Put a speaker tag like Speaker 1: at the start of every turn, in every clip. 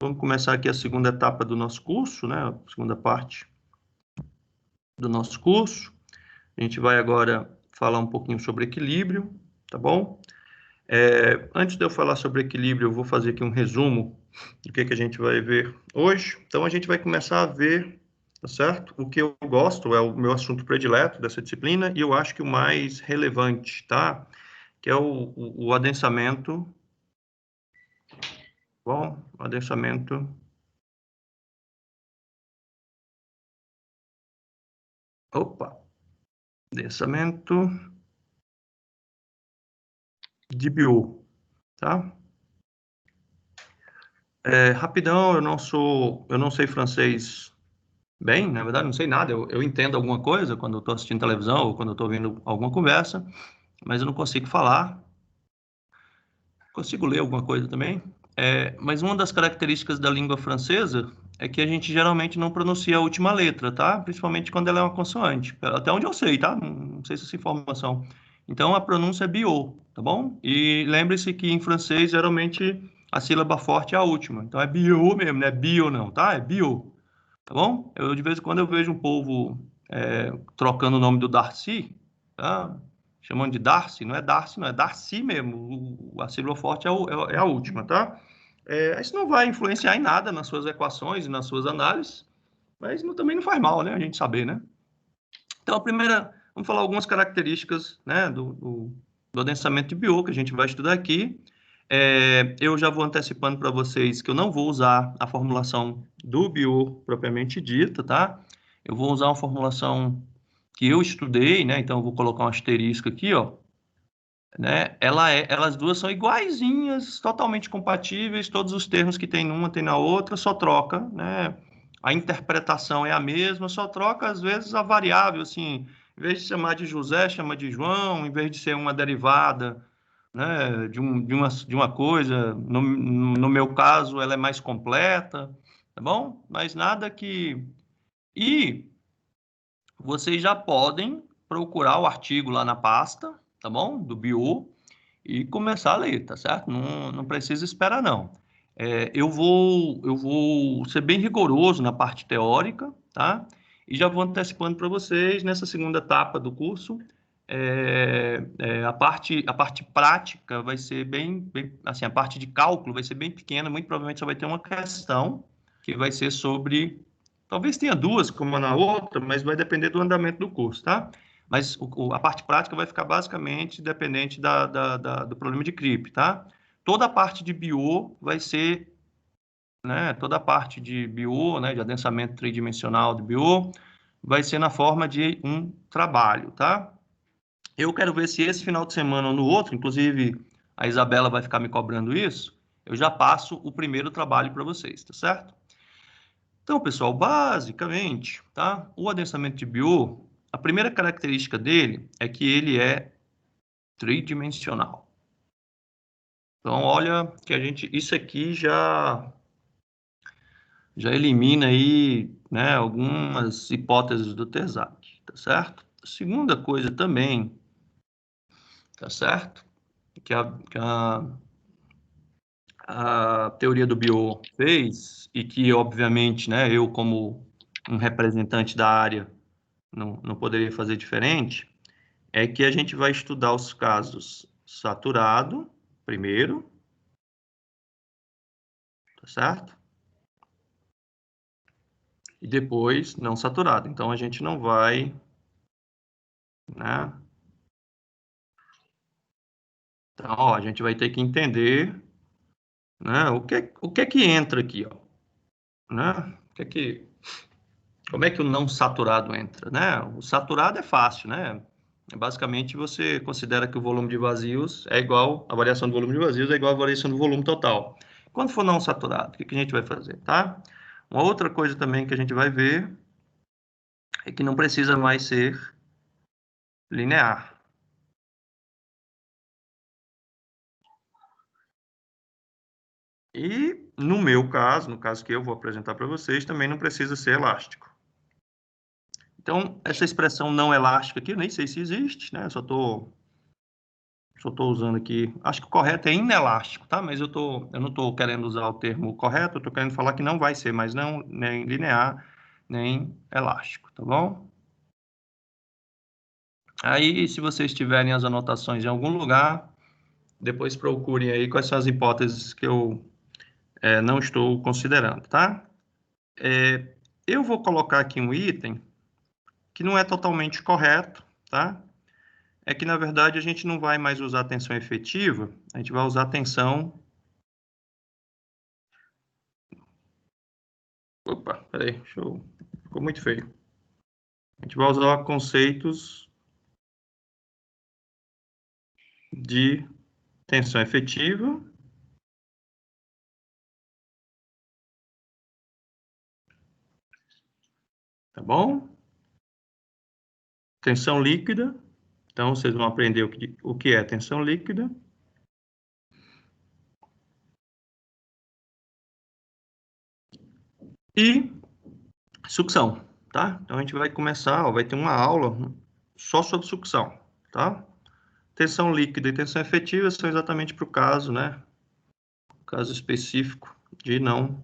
Speaker 1: Vamos começar aqui a segunda etapa do nosso curso, né? A segunda parte do nosso curso. A gente vai agora falar um pouquinho sobre equilíbrio, tá bom? Antes de eu falar sobre equilíbrio, eu vou fazer aqui um resumo do que a gente vai ver hoje. Então, a gente vai começar a ver, tá certo? O que eu gosto, é o meu assunto predileto dessa disciplina, e eu acho que o mais relevante, tá? Que é o adensamento. Bom, adensamento. Opa! Adensamento de bio, tá? Rapidão, eu não sei francês bem, na verdade, não sei nada. Eu entendo alguma coisa quando eu estou assistindo televisão ou quando eu estou vendo alguma conversa, mas eu não consigo falar. Consigo ler alguma coisa também. Mas uma das características da língua francesa é que a gente geralmente não pronuncia a última letra, tá? Principalmente quando ela é uma consoante. Até onde eu sei, tá? Não sei se essa informação. Então, a pronúncia é bio, tá bom? E lembre-se que em francês, geralmente, a sílaba forte é a última. Então, é bio mesmo, não é bio não, tá? É bio, tá bom? De vez em quando, eu vejo um povo trocando o nome do Darcy, tá? Chamando de Darcy, não é Darcy, não é Darcy mesmo. A sílaba forte é a última, tá? Isso não vai influenciar em nada nas suas equações e nas suas análises, mas também não faz mal, né? A gente saber, né? Então, vamos falar algumas características, né, do adensamento de bio que a gente vai estudar aqui. Eu já vou antecipando para vocês que eu não vou usar a formulação do bio propriamente dita, tá? Eu vou usar uma formulação que eu estudei, né? Então, eu vou colocar um asterisco aqui, ó. Né? Elas duas são iguaizinhas, totalmente compatíveis, todos os termos que tem numa tem na outra, só troca, né? A interpretação é a mesma, só troca às vezes a variável, assim, em vez de chamar de José, chama de João, em vez de ser uma derivada, né, de uma coisa, no meu caso ela é mais completa, tá bom? Mas nada que... E vocês já podem procurar o artigo lá na pasta, tá bom? Do bio, e começar a ler, tá certo? Não precisa esperar, não. Eu vou ser bem rigoroso na parte teórica, tá? E já vou antecipando para vocês, nessa segunda etapa do curso, a parte prática vai ser assim, a parte de cálculo vai ser bem pequena, muito provavelmente só vai ter uma questão, que vai ser sobre, talvez tenha duas, como na outra, mas vai depender do andamento do curso, tá? Mas a parte prática vai ficar basicamente dependente do problema de CRIP, tá? Toda a parte de bio vai ser, né? Toda a parte de bio, né? De adensamento tridimensional de bio, vai ser na forma de um trabalho, tá? Eu quero ver se esse final de semana ou no outro, inclusive a Isabela vai ficar me cobrando isso, eu já passo o primeiro trabalho para vocês, tá certo? Então, pessoal, basicamente, tá? O adensamento de bio, a primeira característica dele é que ele é tridimensional. Então, olha que isso aqui já elimina aí, né, algumas hipóteses do Terzak, tá certo? A segunda coisa também, tá certo? Que a teoria do bio fez, e que, obviamente, né, eu, como um representante da área, não poderia fazer diferente, é que a gente vai estudar os casos saturado primeiro, tá certo? E depois não saturado. Então, a gente não vai, né? Então, ó, a gente vai ter que entender, né, o que é que entra aqui, ó, né? Como é que o não saturado entra, né? O saturado é fácil, né? Basicamente, você considera que o volume de vazios é igual, a variação do volume de vazios é igual à variação do volume total. Quando for não saturado, o que a gente vai fazer, tá? Uma outra coisa também que a gente vai ver é que não precisa mais ser linear. E no meu caso, no caso que eu vou apresentar para vocês, também não precisa ser elástico. Então, essa expressão não elástica aqui, eu nem sei se existe, né? Só só estou usando aqui, acho que o correto é inelástico, tá? Mas eu não estou querendo usar o termo correto, eu estou querendo falar que não vai ser, mas não nem linear, nem elástico, tá bom? Aí, se vocês tiverem as anotações em algum lugar, depois procurem aí quais são as hipóteses que eu não estou considerando, tá? Eu vou colocar aqui um item que não é totalmente correto, tá? É que, na verdade, a gente não vai mais usar tensão efetiva, a gente vai usar tensão... Opa, peraí, ficou muito feio. A gente vai usar conceitos de tensão efetiva, tá bom? Tensão líquida, então vocês vão aprender o que é tensão líquida. E sucção, tá? Então a gente vai começar, ó, vai ter uma aula só sobre sucção, tá? Tensão líquida e tensão efetiva são exatamente para o caso, né? Caso específico de não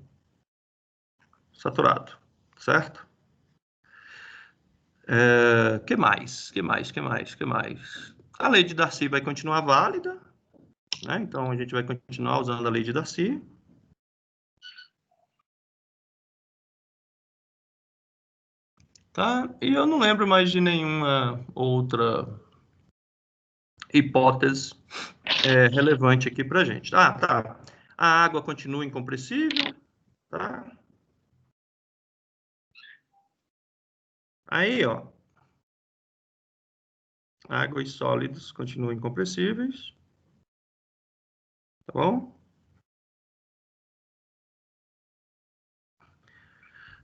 Speaker 1: saturado, certo? Que mais? Que mais? Que mais? Que mais? A lei de Darcy vai continuar válida, né? Então a gente vai continuar usando a lei de Darcy. Tá? E eu não lembro mais de nenhuma outra hipótese relevante aqui para a gente. Ah, tá. A água continua incompressível, tá? Aí, ó, água e sólidos continuam incompressíveis, tá bom?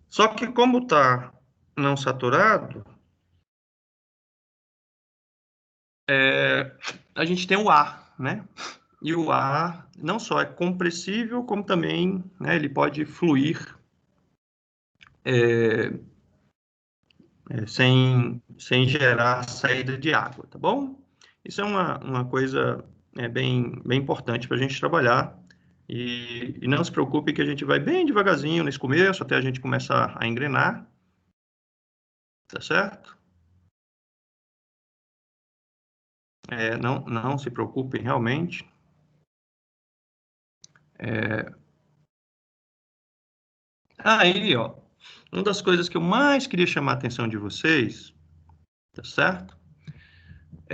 Speaker 1: Só que como está não saturado, a gente tem o ar, né? E o ar não só é compressível, como também, né, ele pode fluir sem gerar saída de água, tá bom? Isso é uma coisa bem importante para a gente trabalhar. E não se preocupe que a gente vai bem devagarzinho nesse começo, até a gente começar a engrenar, tá certo? Não se preocupem realmente. Aí, ó, uma das coisas que eu mais queria chamar a atenção de vocês, tá certo?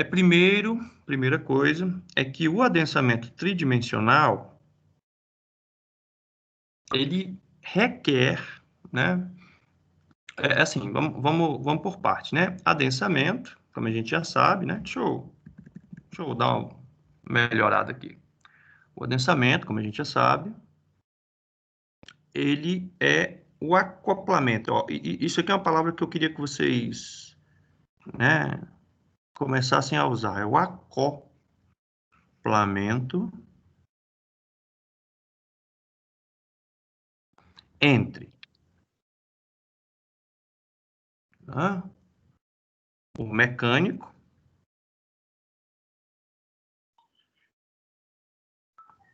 Speaker 1: Primeira coisa, é que o adensamento tridimensional, ele requer, né? Assim, vamos por parte, né? Adensamento, como a gente já sabe, né? Deixa eu dar uma melhorada aqui. O adensamento, como a gente já sabe, ele é o acoplamento. Ó, isso aqui é uma palavra que eu queria que vocês, né, começassem a usar. É o acoplamento entre, tá, o mecânico,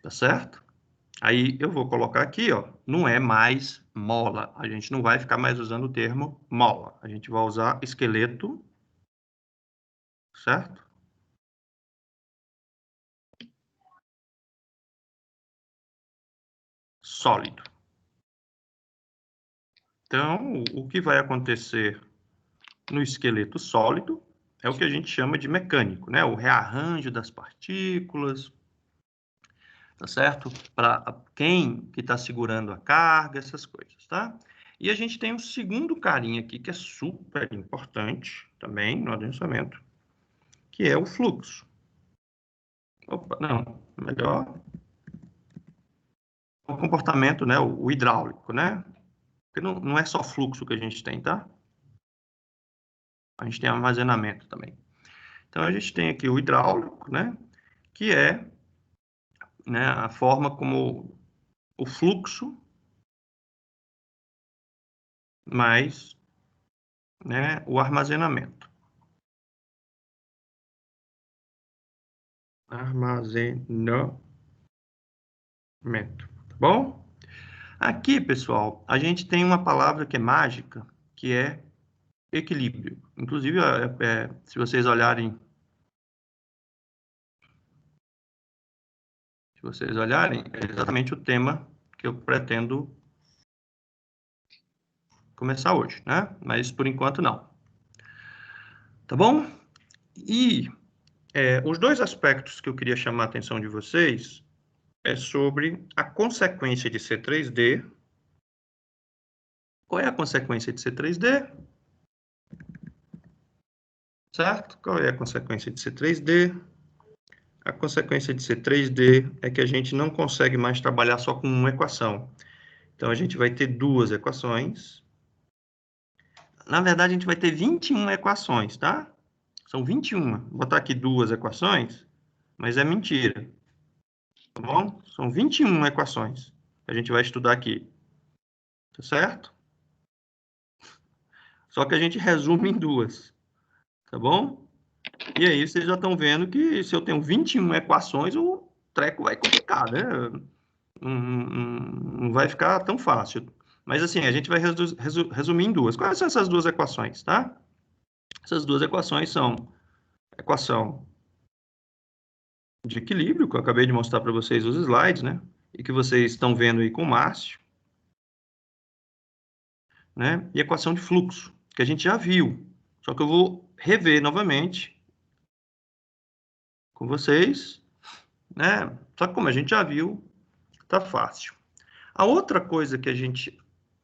Speaker 1: tá certo? Aí eu vou colocar aqui, ó, não é mais mola. A gente não vai ficar mais usando o termo mola. A gente vai usar esqueleto, certo? Sólido. Então, o que vai acontecer no esqueleto sólido é o que a gente chama de mecânico, né? O rearranjo das partículas, tá certo? Para quem que está segurando a carga, essas coisas, tá? E a gente tem um segundo carinha aqui que é super importante também no adensamento, que é o fluxo. Opa, não, melhor o comportamento, né? O hidráulico, né? Porque não é só fluxo que a gente tem, tá? A gente tem armazenamento também. Então a gente tem aqui o hidráulico, né? Que é, né, a forma como o fluxo mais, né, o armazenamento. Armazenamento. Tá bom? Aqui, pessoal, a gente tem uma palavra que é mágica, que é equilíbrio. Inclusive, se vocês olharem, é exatamente o tema que eu pretendo começar hoje, né? Mas por enquanto não. Tá bom? E os dois aspectos que eu queria chamar a atenção de vocês é sobre a consequência de ser 3D. Qual é a consequência de ser 3D? Certo? Qual é a consequência de ser 3D? A consequência de ser 3D é que a gente não consegue mais trabalhar só com uma equação. Então, a gente vai ter duas equações. Na verdade, a gente vai ter 21 equações, tá? São 21. Vou botar aqui duas equações, mas é mentira. Tá bom? São 21 equações que a gente vai estudar aqui. Tá certo? Só que a gente resume em duas. Tá bom? E aí, vocês já estão vendo que se eu tenho 21 equações, o treco vai complicar, né? Não vai ficar tão fácil. Mas assim, a gente vai resumir em duas. Quais são essas duas equações, tá? Essas duas equações são a equação de equilíbrio, que eu acabei de mostrar para vocês os slides, né? E que vocês estão vendo aí com o Márcio, né? E a equação de fluxo, que a gente já viu. Só que eu vou rever novamente com vocês, né? Só que como a gente já viu, tá fácil. A outra coisa que a gente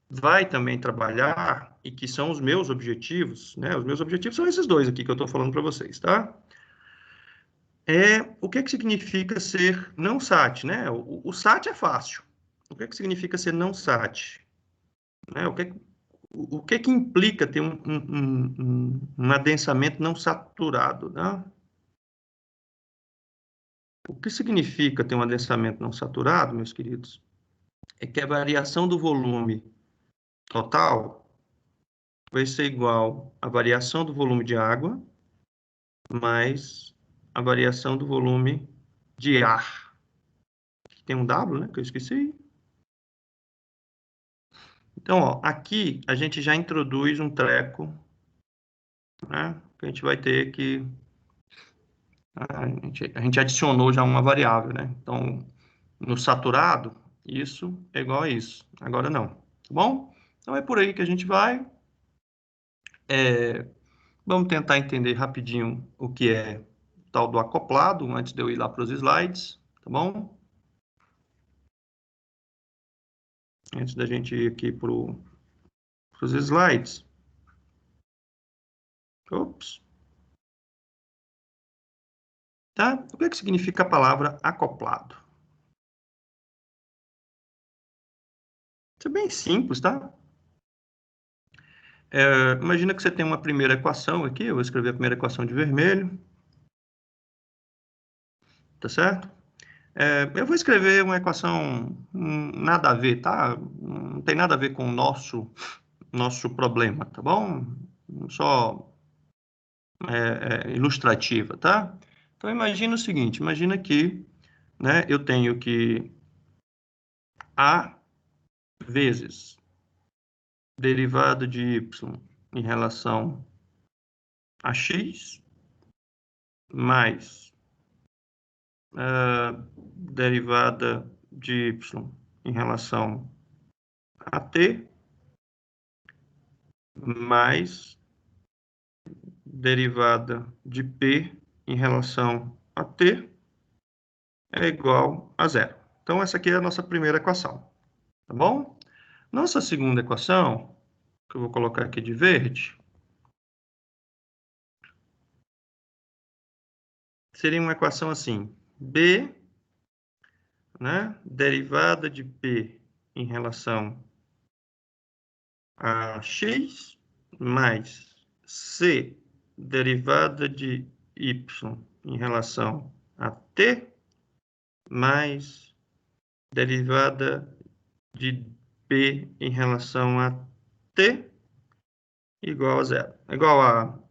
Speaker 1: vai também trabalhar, e que são os meus objetivos, né? Os meus objetivos são esses dois aqui que eu estou falando para vocês, tá? O que significa ser não SAT, né? O SAT é fácil. O que significa ser não SAT? Né? O que implica ter um adensamento não saturado, né? O que significa ter um adensamento não saturado, meus queridos? É que a variação do volume total vai ser igual à variação do volume de água mais a variação do volume de ar. Tem um W, né, que eu esqueci. Então, ó, aqui a gente já introduz um treco, né, que a gente vai ter que... A gente adicionou já uma variável, né? Então, no saturado, isso é igual a isso. Agora não, tá bom? Então, é por aí que a gente vai. Vamos tentar entender rapidinho o que é o tal do acoplado, antes de eu ir lá para os slides, tá bom? Antes da gente ir aqui para os slides. Ops. Tá? O que significa a palavra acoplado? Isso é bem simples, tá? Imagina que você tem uma primeira equação aqui, eu vou escrever a primeira equação de vermelho, tá certo? Eu vou escrever uma equação nada a ver, tá? Não tem nada a ver com o nosso problema, tá bom? Só ilustrativa, tá? Então, imagina o seguinte, imagina que, né, eu tenho que A vezes derivada de y em relação a x, mais derivada de y em relação a t, mais derivada de p em relação a t é igual a zero. Então, essa aqui é a nossa primeira equação, tá bom? Nossa segunda equação, que eu vou colocar aqui de verde, seria uma equação assim, b, né, derivada de p em relação a x, mais c, derivada de y em relação a t, mais derivada de p em relação a t, igual a zero. Igual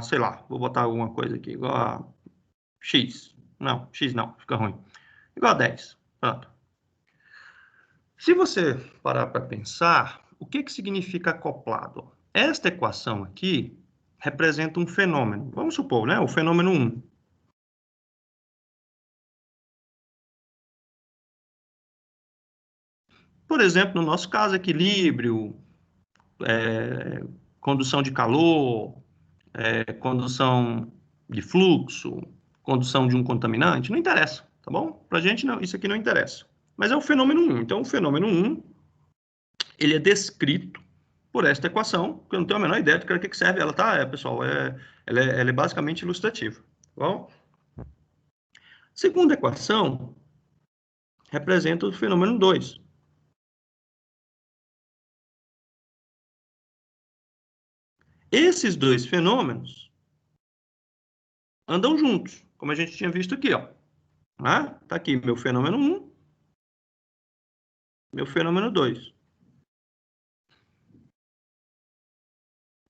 Speaker 1: sei lá, vou botar alguma coisa aqui, igual a x. Não, x não, fica ruim. Igual a 10. Pronto. Se você parar para pensar, o que significa acoplado? Esta equação aqui representa um fenômeno. Vamos supor, né? O fenômeno 1. Por exemplo, no nosso caso, equilíbrio, condução de calor, condução de fluxo, condução de um contaminante, não interessa, tá bom? Para a gente, não, isso aqui não interessa. Mas é o fenômeno 1. Então, o fenômeno 1, ele é descrito por esta equação, que eu não tenho a menor ideia de que serve ela, tá, pessoal? Ela é basicamente ilustrativa, tá bom? Segunda equação representa o fenômeno 2. Esses dois fenômenos andam juntos, como a gente tinha visto aqui, ó. Tá aqui meu fenômeno 1, meu fenômeno 2.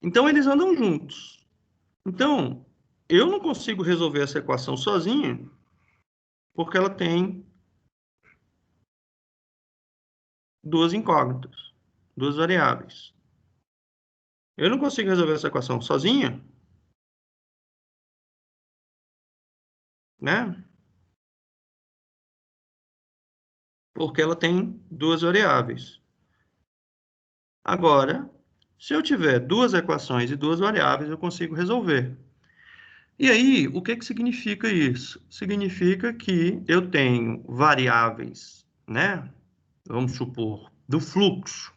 Speaker 1: Então, eles andam juntos. Então, eu não consigo resolver essa equação sozinho, porque ela tem duas incógnitas, duas variáveis. Eu não consigo resolver essa equação sozinha, né? Porque ela tem duas variáveis. Agora, se eu tiver duas equações e duas variáveis, eu consigo resolver. E aí, o que significa isso? Significa que eu tenho variáveis, né? Vamos supor, do fluxo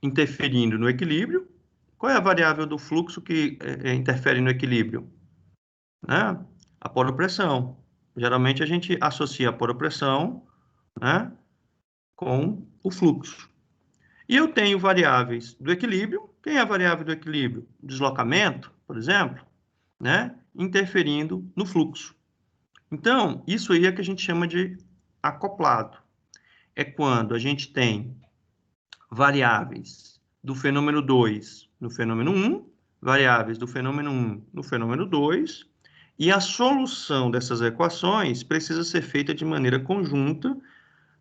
Speaker 1: interferindo no equilíbrio. Qual é a variável do fluxo que interfere no equilíbrio? Né? A poropressão. Geralmente a gente associa a poropressão, né, com o fluxo. E eu tenho variáveis do equilíbrio. Quem é a variável do equilíbrio? Deslocamento, por exemplo, né, interferindo no fluxo. Então, isso aí é que a gente chama de acoplado. É quando a gente tem variáveis do fenômeno 2 no fenômeno 1, variáveis do fenômeno 1 no fenômeno 2, e a solução dessas equações precisa ser feita de maneira conjunta,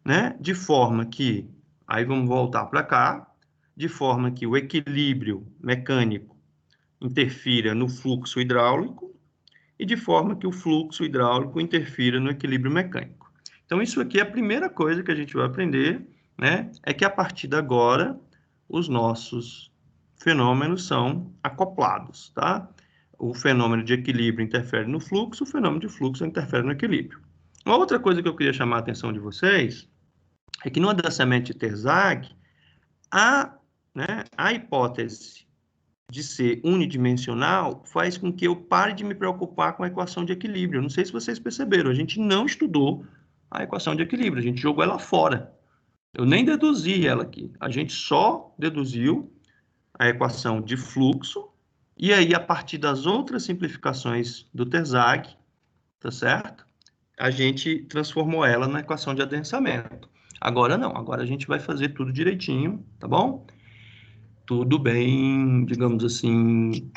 Speaker 1: né? De forma que, aí vamos voltar para cá, de forma que o equilíbrio mecânico interfira no fluxo hidráulico e de forma que o fluxo hidráulico interfira no equilíbrio mecânico. Então, isso aqui é a primeira coisa que a gente vai aprender, né? É que a partir de agora, os nossos fenômenos são acoplados, tá? O fenômeno de equilíbrio interfere no fluxo, o fenômeno de fluxo interfere no equilíbrio. Uma outra coisa que eu queria chamar a atenção de vocês é que no adensamento de Terzagh, a hipótese de ser unidimensional faz com que eu pare de me preocupar com a equação de equilíbrio. Não sei se vocês perceberam, a gente não estudou a equação de equilíbrio, a gente jogou ela fora. Eu nem deduzi ela aqui, a gente só deduziu a equação de fluxo, e aí, a partir das outras simplificações do Terzagh, tá certo? A gente transformou ela na equação de adensamento. Agora não, agora a gente vai fazer tudo direitinho, tá bom? Tudo bem, digamos assim,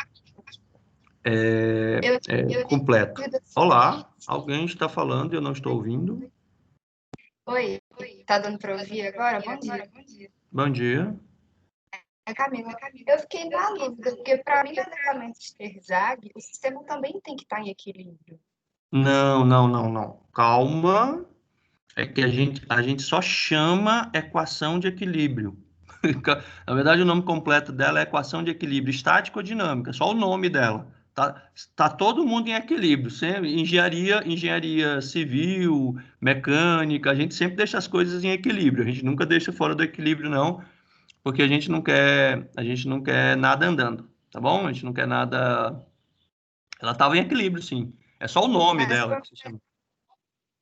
Speaker 1: completo. Olá, alguém está falando e eu não estou ouvindo.
Speaker 2: Oi, tá dando para ouvir agora? Bom dia.
Speaker 1: Bom dia.
Speaker 2: É Camila. Eu fiquei na dúvida, porque para mim, adensamento de Terzagh, o sistema também tem que estar em equilíbrio.
Speaker 1: Não, não, não, não. Calma. É que a gente só chama equação de equilíbrio. Na verdade, o nome completo dela é equação de equilíbrio estático ou dinâmica, só o nome dela. Tá todo mundo em equilíbrio, sempre, engenharia civil, mecânica, a gente sempre deixa as coisas em equilíbrio, a gente nunca deixa fora do equilíbrio, não, porque a gente não quer nada andando, tá bom? A gente não quer nada. Ela estava em equilíbrio, sim. É só o nome
Speaker 2: Mas
Speaker 1: dela que se chama.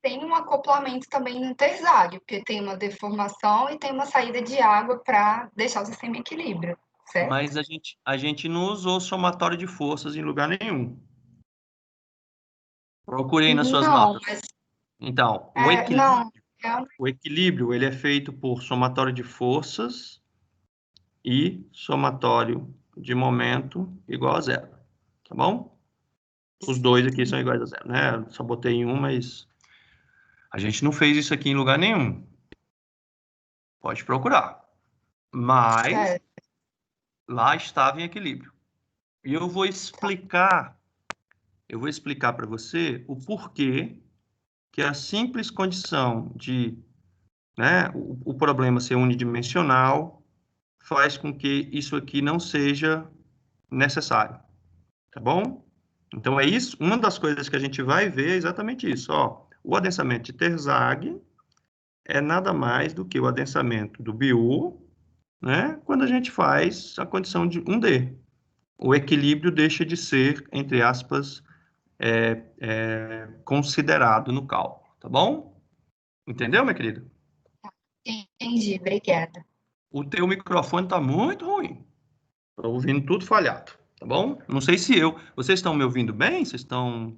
Speaker 2: tem um acoplamento também no Terzagh, porque tem uma deformação e tem uma saída de água para deixar o sistema em equilíbrio, certo?
Speaker 1: Mas a gente não usou somatório de forças em lugar nenhum. Procurei nas suas
Speaker 2: Não,
Speaker 1: notas.
Speaker 2: mas
Speaker 1: Então,
Speaker 2: não.
Speaker 1: o equilíbrio ele é feito por somatório de forças e somatório de momento igual a zero. tá bom? Os dois aqui são iguais a zero, né? Só botei em um, mas a gente não fez isso aqui em lugar nenhum. Pode procurar. Mas
Speaker 2: Certo.
Speaker 1: lá estava em equilíbrio. E eu vou explicar para você o porquê que a simples condição de, né, o problema ser unidimensional faz com que isso aqui não seja necessário, tá bom? Então é isso, uma das coisas que a gente vai ver é exatamente isso, ó. O adensamento de Terzagh é nada mais do que o adensamento do Biot, né, quando a gente faz a condição de 1D. O equilíbrio deixa de ser, entre aspas, considerado no cálculo, tá bom? Entendeu, minha querida?
Speaker 2: Entendi, obrigada.
Speaker 1: O teu microfone está muito ruim. Estou ouvindo tudo falhado, tá bom? Não sei se eu... Vocês estão me ouvindo bem? Vocês estão...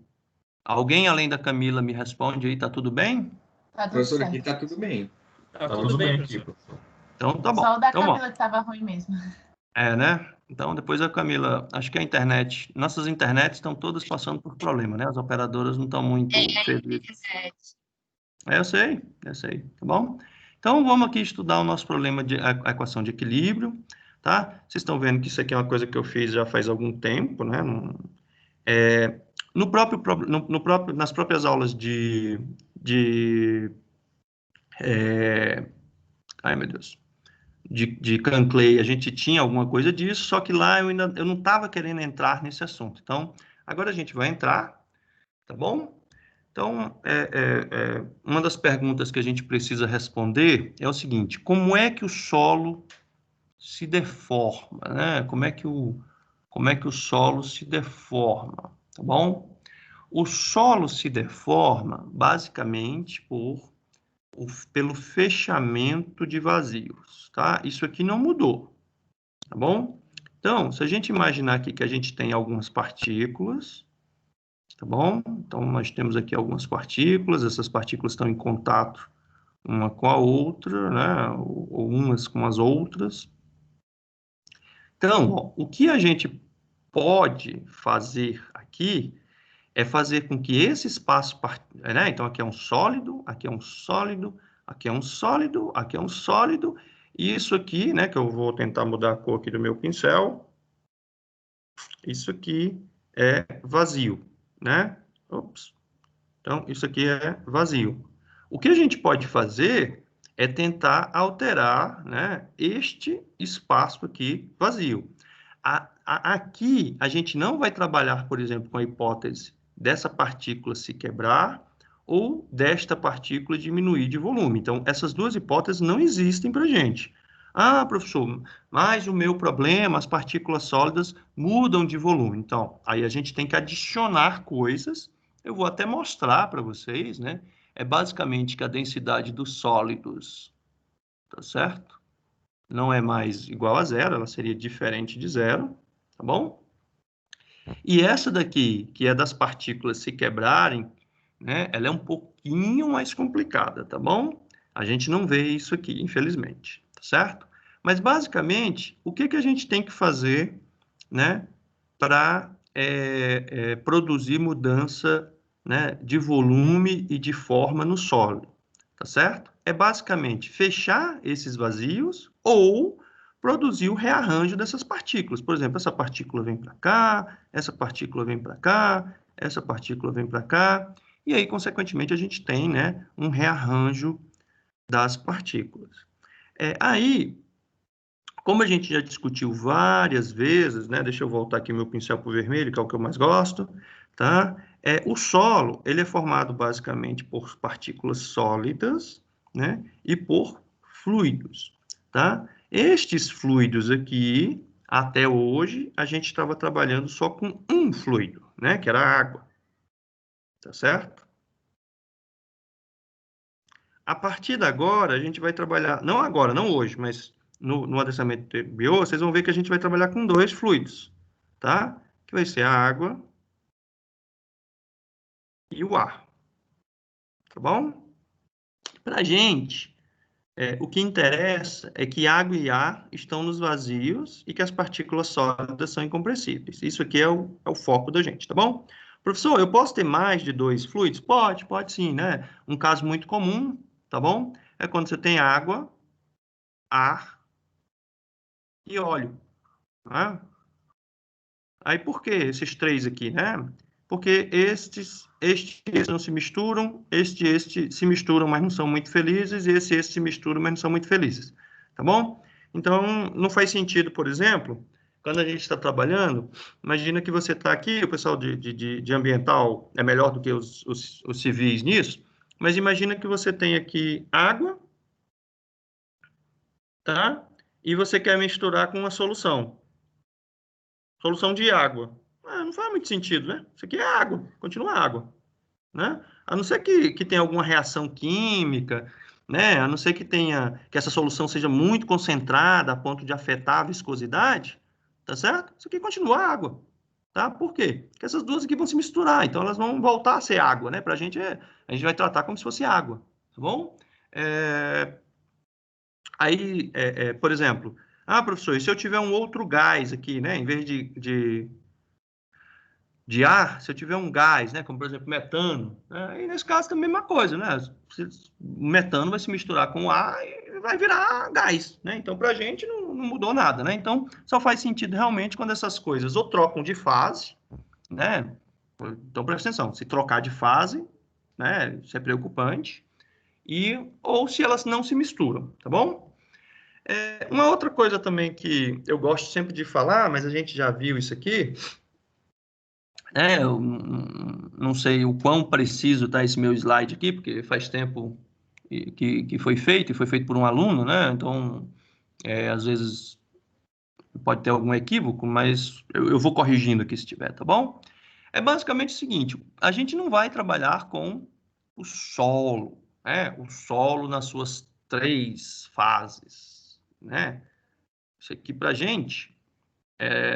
Speaker 1: Alguém além da Camila me responde aí, tá tudo bem?
Speaker 3: Tá tudo
Speaker 4: Professor, aqui
Speaker 3: certo.
Speaker 4: tá tudo bem.
Speaker 1: Tá
Speaker 4: Tá
Speaker 1: tudo
Speaker 4: tudo
Speaker 1: bem,
Speaker 4: bem aqui,
Speaker 1: professor.
Speaker 4: professor.
Speaker 1: Então tá bom.
Speaker 3: Só o da
Speaker 1: Então,
Speaker 3: Camila
Speaker 1: ó,
Speaker 3: que tava ruim mesmo.
Speaker 1: né? Então depois a Camila... Acho que a internet... Nossas internets estão todas passando por problema, né? As operadoras não estão muito felizes. Eu sei, tá bom? Então, vamos aqui estudar o nosso problema de a equação de equilíbrio, tá? Vocês estão vendo que isso aqui é uma coisa que eu fiz já faz algum tempo, né? Nas próprias aulas ai, meu Deus, de Canclay, a gente tinha alguma coisa disso, só que lá eu não estava querendo entrar nesse assunto. Então, agora a gente vai entrar, tá bom? Então, uma das perguntas que a gente precisa responder é o seguinte: como é que o solo se deforma, né? Como é que o solo se deforma, tá bom? O solo se deforma basicamente pelo fechamento de vazios, tá? Isso aqui não mudou, tá bom? Então, se a gente imaginar aqui que a gente tem algumas partículas, tá bom? Então, nós temos aqui algumas partículas, essas partículas estão em contato uma com a outra, né? Ou umas com as outras. Então, ó, o que a gente pode fazer aqui é fazer com que esse espaço, né? Então, aqui é um sólido, aqui é um sólido, aqui é um sólido, aqui é um sólido, e isso aqui, né, que eu vou tentar mudar a cor aqui do meu pincel, isso aqui é vazio, né? Ops. Então, isso aqui é vazio. O que a gente pode fazer é tentar alterar, né, este espaço aqui vazio. Aqui, a gente não vai trabalhar, por exemplo, com a hipótese dessa partícula se quebrar ou desta partícula diminuir de volume. Então, essas duas hipóteses não existem para a gente. Ah, professor, mas o meu problema, as partículas sólidas mudam de volume. Então, aí a gente tem que adicionar coisas. Eu vou até mostrar para vocês, né? É basicamente que a densidade dos sólidos, tá certo? Não é mais igual a zero, ela seria diferente de zero, tá bom? E essa daqui, que é das partículas se quebrarem, né? Ela é um pouquinho mais complicada, tá bom? A gente não vê isso aqui, infelizmente, tá certo? Mas, basicamente, o que que a gente tem que fazer, né? Para produzir mudança, né, de volume e de forma no sólido, tá certo? É basicamente fechar esses vazios ou produzir o rearranjo dessas partículas. Por exemplo, essa partícula vem para cá, essa partícula vem para cá, essa partícula vem para cá, e aí, consequentemente, a gente tem, né, um rearranjo das partículas. Aí, como a gente já discutiu várias vezes, né? Deixa eu voltar aqui meu pincel para o vermelho, que é o que eu mais gosto, tá? O solo, ele é formado basicamente por partículas sólidas, né? E por fluidos, tá? Estes fluidos aqui, até hoje, a gente estava trabalhando só com um fluido, né? Que era a água, tá certo? A partir de agora, a gente vai trabalhar, não agora, não hoje, mas no adensamento bio, vocês vão ver que a gente vai trabalhar com dois fluidos, tá? Que vai ser a água e o ar, tá bom? Pra gente O que interessa é que água e ar estão nos vazios e que as partículas sólidas são incompressíveis. Isso aqui é o foco da gente, tá bom? Professor, eu posso ter mais de 2 fluidos? Pode sim, né? Um caso muito comum, tá bom? É quando você tem água, ar e óleo, né? Aí por que esses três aqui, né? Porque estes não se misturam, este se misturam, mas não são muito felizes, e esse se misturam, mas não são muito felizes, tá bom? Então, não faz sentido, por exemplo, quando a gente está trabalhando, imagina que você está aqui, o pessoal de ambiental é melhor do que os civis nisso, mas imagina que você tem aqui água, tá? E você quer misturar com uma solução de água. Não faz muito sentido, né? Isso aqui é água, continua água, né? A não ser que tenha alguma reação química, né? A não ser que essa solução seja muito concentrada a ponto de afetar a viscosidade, tá certo? Isso aqui continua água, tá? Por quê? Porque essas duas aqui vão se misturar, então elas vão voltar a ser água, né? Pra gente, a gente vai tratar como se fosse água, tá bom? Aí, por exemplo, professor, e se eu tiver um outro gás aqui, né? Em vez de ar, se eu tiver um gás, né, como por exemplo metano, né, e nesse caso também é a mesma coisa, né? O metano vai se misturar com o ar e vai virar gás, né? Então, para a gente não mudou nada, né? Então, só faz sentido realmente quando essas coisas ou trocam de fase, né? Então, presta atenção, se trocar de fase, né, isso é preocupante, ou se elas não se misturam, tá bom? Uma outra coisa também que eu gosto sempre de falar, mas a gente já viu isso aqui, eu não sei o quão preciso está esse meu slide aqui, porque faz tempo que foi feito, e foi feito por um aluno, né? Então, às vezes pode ter algum equívoco, mas eu vou corrigindo aqui se tiver, tá bom? É basicamente o seguinte, a gente não vai trabalhar com o solo, né? O solo nas suas 3 fases, né? Isso aqui para a gente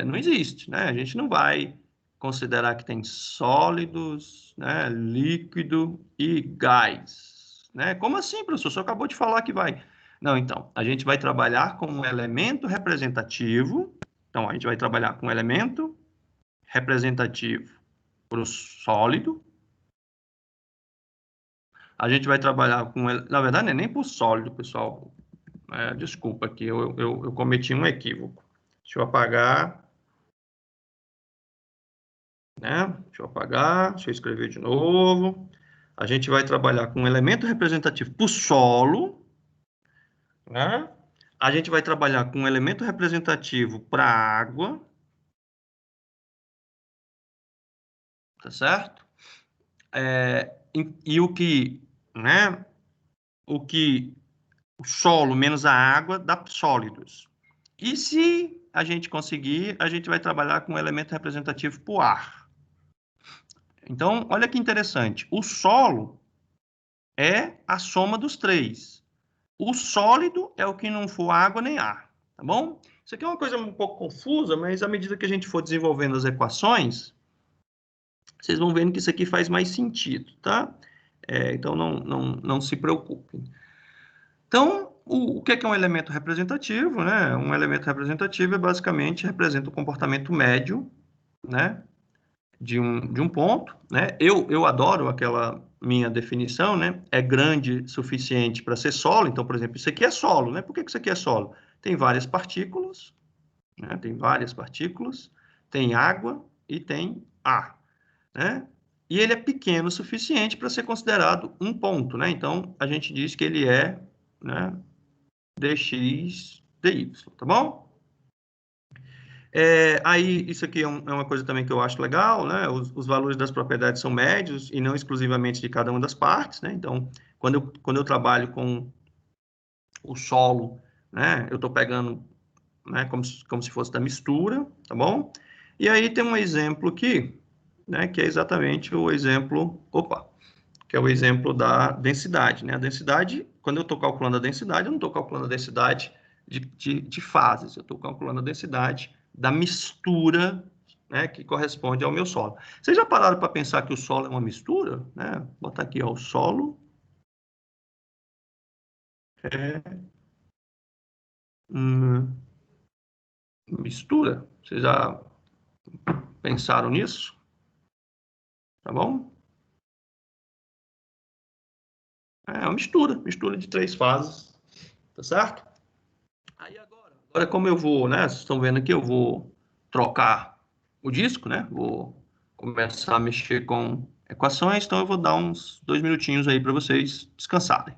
Speaker 1: não existe, né? A gente não vai considerar que tem sólidos, né, líquido e gás, né? Como assim, professor? Você acabou de falar que vai. Não, então, a gente vai trabalhar com um elemento representativo. Então, a gente vai trabalhar com um elemento representativo para o sólido. A gente vai trabalhar com, na verdade, não é nem para o sólido, pessoal. Desculpa aqui, eu cometi um equívoco. Deixa eu apagar. Né? Deixa eu apagar, deixa eu escrever de novo. A gente vai trabalhar com um elemento representativo para o solo, né? A gente vai trabalhar com um elemento representativo para a água, tá certo? E o que, né? O solo menos a água dá sólidos. E se a gente conseguir, a gente vai trabalhar com um elemento representativo para o ar. Então, olha que interessante. O solo é a soma dos 3. O sólido é o que não for água nem ar, tá bom? Isso aqui é uma coisa um pouco confusa, mas à medida que a gente for desenvolvendo as equações, vocês vão vendo que isso aqui faz mais sentido, tá? Então, não se preocupem. Então, o que é um elemento representativo, né? Um elemento representativo basicamente representa o comportamento médio, né? De um ponto, né? Eu adoro aquela minha definição, né? É grande o suficiente para ser solo. Então, por exemplo, isso aqui é solo, né? Por que isso aqui é solo? Tem várias partículas, né? Tem água e tem ar, né? E ele é pequeno o suficiente para ser considerado um ponto, né? Então, a gente diz que ele é, né, dx dy, tá bom? Aí, isso aqui é uma coisa também que eu acho legal, né? Os valores das propriedades são médios e não exclusivamente de cada uma das partes, né? Então, quando eu trabalho com o solo, né? Eu estou pegando, né? Como se fosse da mistura, tá bom? E aí tem um exemplo aqui, né? Que é exatamente o exemplo, que é o exemplo da densidade, né? A densidade, quando eu estou calculando a densidade, eu não estou calculando a densidade de fases, eu estou calculando a densidade da mistura, né, que corresponde ao meu solo. Vocês já pararam para pensar que o solo é uma mistura? Né? Vou botar aqui, ó, o solo é uma mistura. Vocês já pensaram nisso? Tá bom? É uma mistura de três fases, tá certo? Aí agora como eu vou, né? Vocês estão vendo aqui, eu vou trocar o disco, né? Vou começar a mexer com equações, então eu vou dar uns 2 minutinhos aí para vocês descansarem.